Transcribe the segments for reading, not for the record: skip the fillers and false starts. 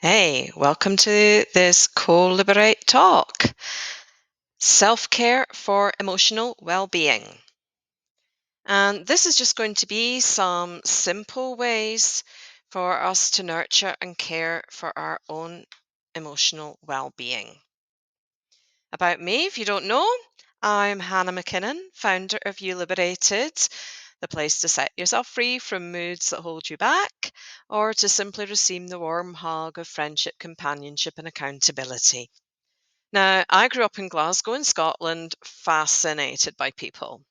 Hey, welcome to this liberate talk. Self-care for emotional well-being. And this is just going to be some simple ways for us to nurture and care for our own emotional well-being. About me, if you don't know, I'm Hannah Mackinnon, founder of YouLiberated, the place to set yourself free from moods that hold you back, or to simply receive the warm hug of friendship, companionship, and accountability. Now, I grew up in Glasgow in Scotland, fascinated by people,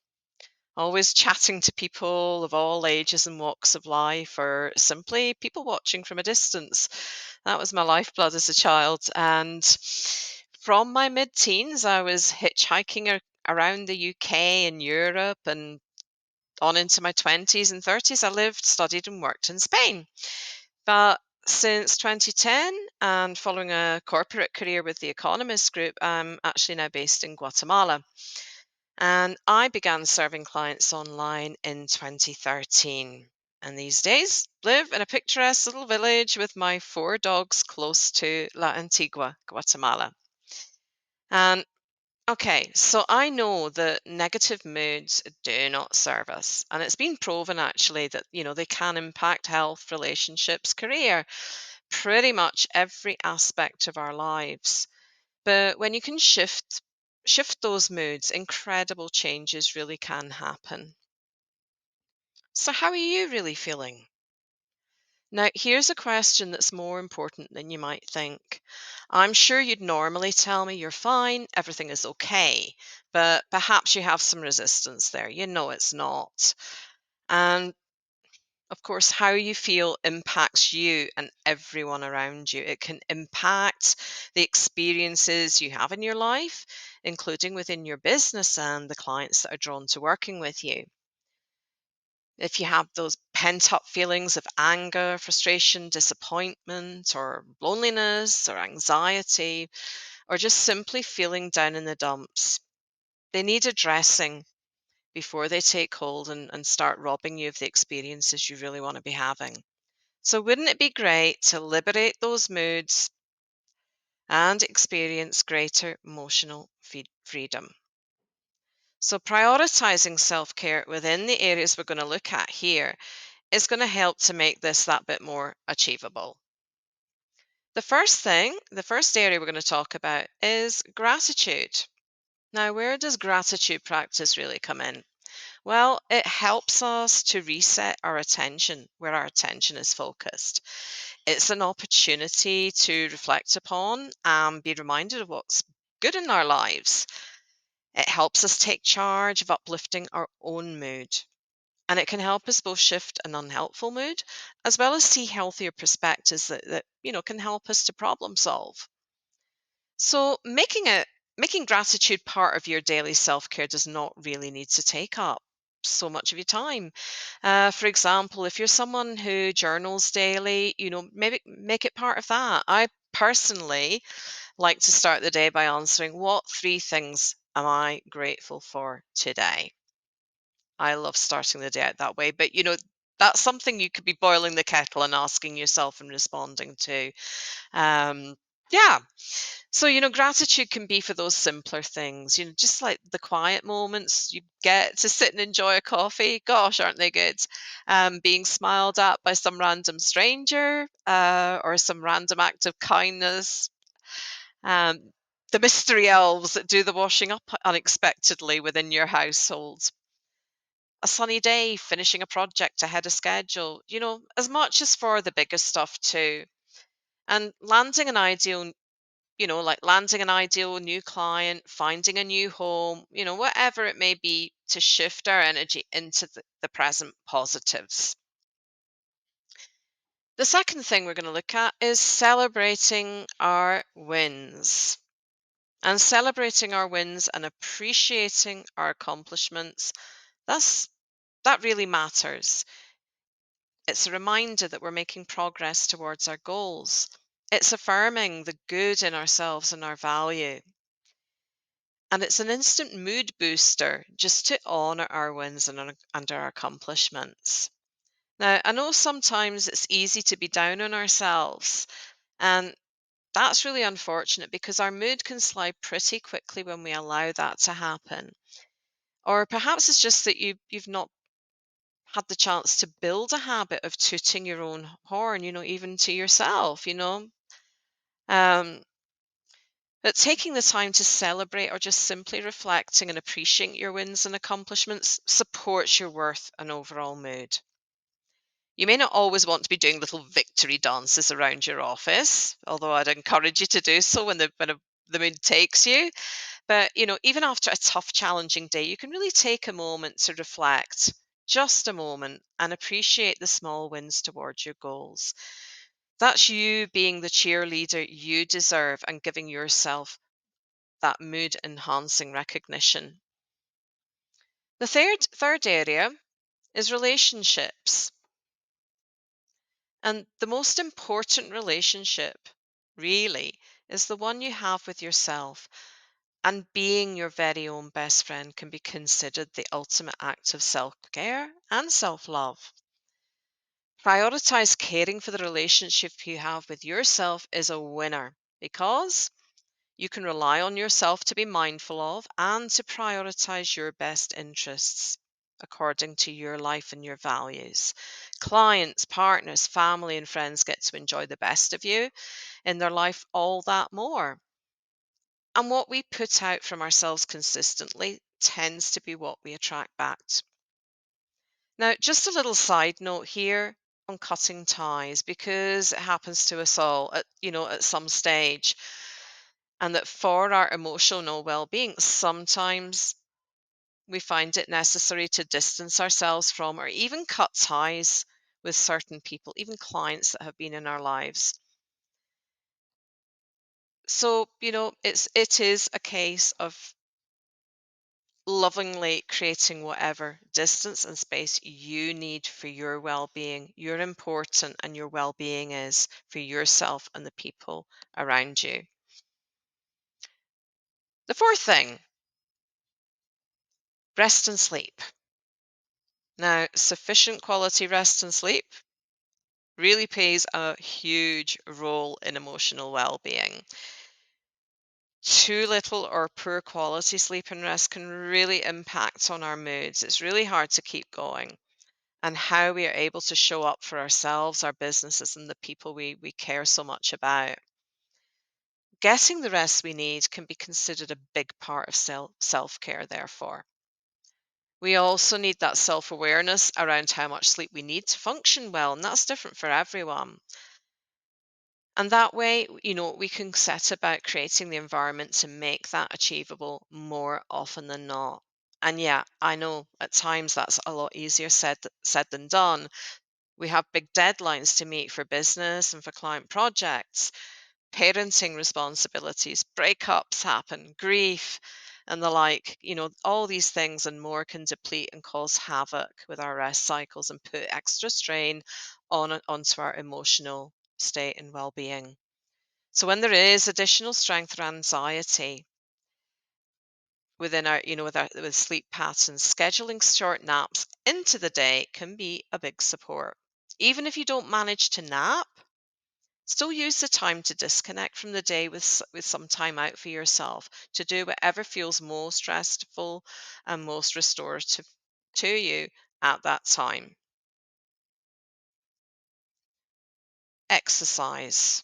always chatting to people of all ages and walks of life, or simply people watching from a distance. That was my lifeblood as a child. And from my mid teens, I was hitchhiking around the UK and Europe, and on into my 20s and 30s, I lived, studied, and worked in Spain. But since 2010, and following a corporate career with the Economist Group, I'm actually now based in Guatemala. And I began serving clients online in 2013. And these days, live in a picturesque little village with my four dogs close to La Antigua, Guatemala. And okay, so I know that negative moods do not serve us. And it's been proven actually that, they can impact health, relationships, career, pretty much every aspect of our lives. But when you can shift those moods, incredible changes really can happen. So how are you really feeling? Now, here's a question that's more important than you might think. I'm sure you'd normally tell me you're fine, everything is okay, but perhaps you have some resistance there. You know it's not. And of course, how you feel impacts you and everyone around you. It can impact the experiences you have in your life, including within your business and the clients that are drawn to working with you. If you have those pent up feelings of anger, frustration, disappointment, or loneliness, or anxiety, or just simply feeling down in the dumps, they need addressing before they take hold and start robbing you of the experiences you really want to be having. So, wouldn't it be great to liberate those moods and experience greater emotional freedom? So, prioritizing self care within the areas we're going to look at here is going to help to make this that bit more achievable. The first area we're going to talk about is gratitude. Now, where does gratitude practice really come in? Well, it helps us to reset our attention where our attention is focused. It's an opportunity to reflect upon and be reminded of what's good in our lives. It helps us take charge of uplifting our own mood. And it can help us both shift an unhelpful mood as well as see healthier perspectives that can help us to problem solve. So making gratitude part of your daily self-care does not really need to take up so much of your time. For example, if you're someone who journals daily, maybe make it part of that. I personally like to start the day by answering, what three things am I grateful for today? I love starting the day out that way, but that's something you could be boiling the kettle and asking yourself and responding to. Um, yeah. So, gratitude can be for those simpler things, just like the quiet moments you get to sit and enjoy a coffee. Gosh, aren't they good? Being smiled at by some random stranger or some random act of kindness. Um, the mystery elves that do the washing up unexpectedly within your household. A sunny day, finishing a project ahead of schedule, as much as for the bigger stuff too. And landing an ideal new client, finding a new home, whatever it may be, to shift our energy into the present positives. The second thing we're going to look at is celebrating our wins. And celebrating our wins and appreciating our accomplishments, that really matters. It's a reminder that we're making progress towards our goals. It's affirming the good in ourselves and our value. And it's an instant mood booster just to honor our wins and our accomplishments. Now, I know sometimes it's easy to be down on ourselves, And that's really unfortunate because our mood can slide pretty quickly when we allow that to happen. Or perhaps it's just that you've not had the chance to build a habit of tooting your own horn, even to yourself. Um, but taking the time to celebrate or just simply reflecting and appreciating your wins and accomplishments supports your worth and overall mood. You may not always want to be doing little victory dances around your office, although I'd encourage you to do so when the mood takes you. But, even after a tough, challenging day, you can really take a moment to reflect, just a moment, and appreciate the small wins towards your goals. That's you being the cheerleader you deserve and giving yourself that mood enhancing recognition. The third area is relationships. And the most important relationship, really, is the one you have with yourself. And being your very own best friend can be considered the ultimate act of self care and self love. Prioritize caring for the relationship you have with yourself is a winner because you can rely on yourself to be mindful of and to prioritize your best interests according to your life and your values. Clients, partners, family, and friends get to enjoy the best of you in their life all that more. And what we put out from ourselves consistently tends to be what we attract back. Now, just a little side note here on cutting ties because it happens to us all at some stage, and that for our emotional well-being, sometimes we find it necessary to distance ourselves from or even cut ties with certain people, even clients that have been in our lives. So, it is a case of lovingly creating whatever distance and space you need for your well-being. You're important and your well-being is for yourself and the people around you. The fourth thing, rest and sleep. Now, sufficient quality rest and sleep really plays a huge role in emotional well-being. Too little or poor quality sleep and rest can really impact on our moods. It's really hard to keep going and how we are able to show up for ourselves, our businesses, and the people we care so much about. Getting the rest we need can be considered a big part of self care, therefore. We also need that self awareness around how much sleep we need to function well, and that's different for everyone. And that way, we can set about creating the environment to make that achievable more often than not. And yeah, I know at times that's a lot easier said than done. We have big deadlines to meet for business and for client projects, parenting responsibilities, breakups happen, grief, and the like. All these things and more can deplete and cause havoc with our rest cycles and put extra strain onto our emotional state and well-being. So when there is additional strength or anxiety within our, with sleep patterns, scheduling short naps into the day can be a big support. Even if you don't manage to nap, still use the time to disconnect from the day with some time out for yourself to do whatever feels most restful and most restorative to you at that time. Exercise.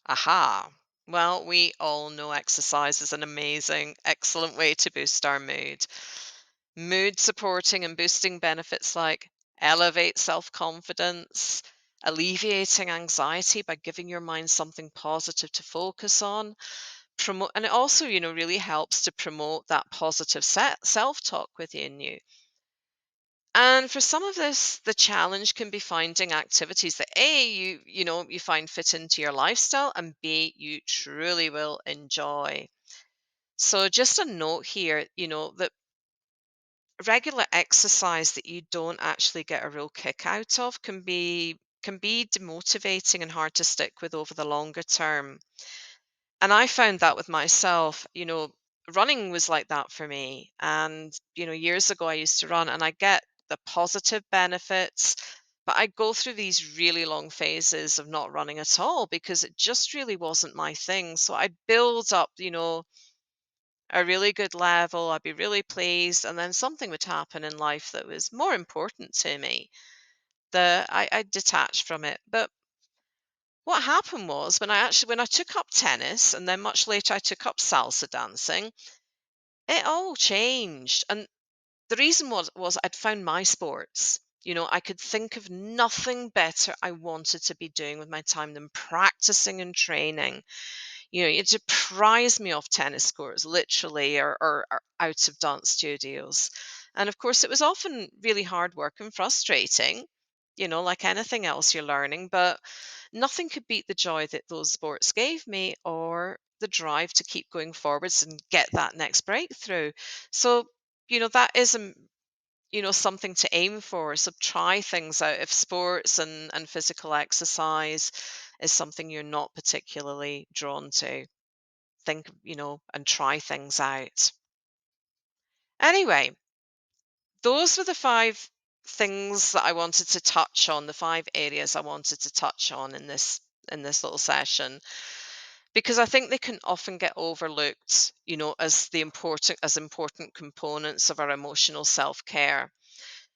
Aha. Well, we all know exercise is an amazing, excellent way to boost our mood. Mood supporting and boosting benefits like elevate self confidence, alleviating anxiety by giving your mind something positive to focus on, promote, and it also, really helps to promote that positive self talk within you. And for some of this, the challenge can be finding activities that A, you find fit into your lifestyle, and B, you truly will enjoy. So just a note here, that regular exercise that you don't actually get a real kick out of can be demotivating and hard to stick with over the longer term. And I found that with myself, running was like that for me. And, years ago I used to run and I get the positive benefits, But I go through these really long phases of not running at all because it just really wasn't my thing. So I'd build up, a really good level. I'd be really pleased. And then something would happen in life that was more important to me. I detached from it. But what happened was when I took up tennis and then much later I took up salsa dancing, it all changed. And the reason was I'd found my sports. I could think of nothing better I wanted to be doing with my time than practicing and training. It deprived me of tennis courts, literally, or out of dance studios. And of course, it was often really hard work and frustrating, like anything else you're learning, but nothing could beat the joy that those sports gave me or the drive to keep going forwards and get that next breakthrough. So, that is something to aim for. So try things out. If sports and physical exercise is something you're not particularly drawn to, think, and try things out. Anyway, those were the five things that I wanted to touch on, the five areas I wanted to touch on in this little session, because I think they can often get overlooked, as important components of our emotional self-care.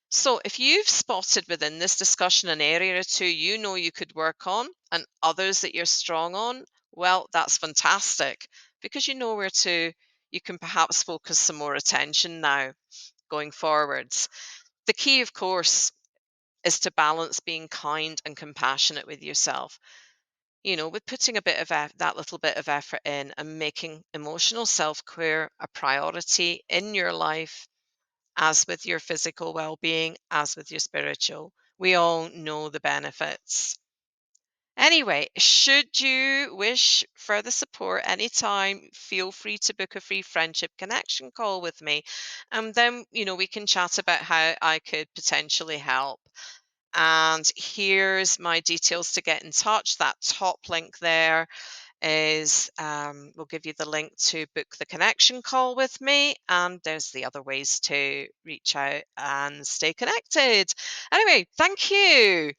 So, if you've spotted within this discussion an area or two you could work on and others that you're strong on, well, that's fantastic because you can perhaps focus some more attention now going forwards. The key, of course, is to balance being kind and compassionate with yourself, with putting that little bit of effort in and making emotional self care a priority in your life as with your physical well-being, as with your spiritual. We all know the benefits. Anyway, should you wish further support anytime, feel free to book a free friendship connection call with me. And then, we can chat about how I could potentially help. And here's my details to get in touch. That top link there we'll give you the link to book the connection call with me, and there's the other ways to reach out and stay connected. Anyway, thank you.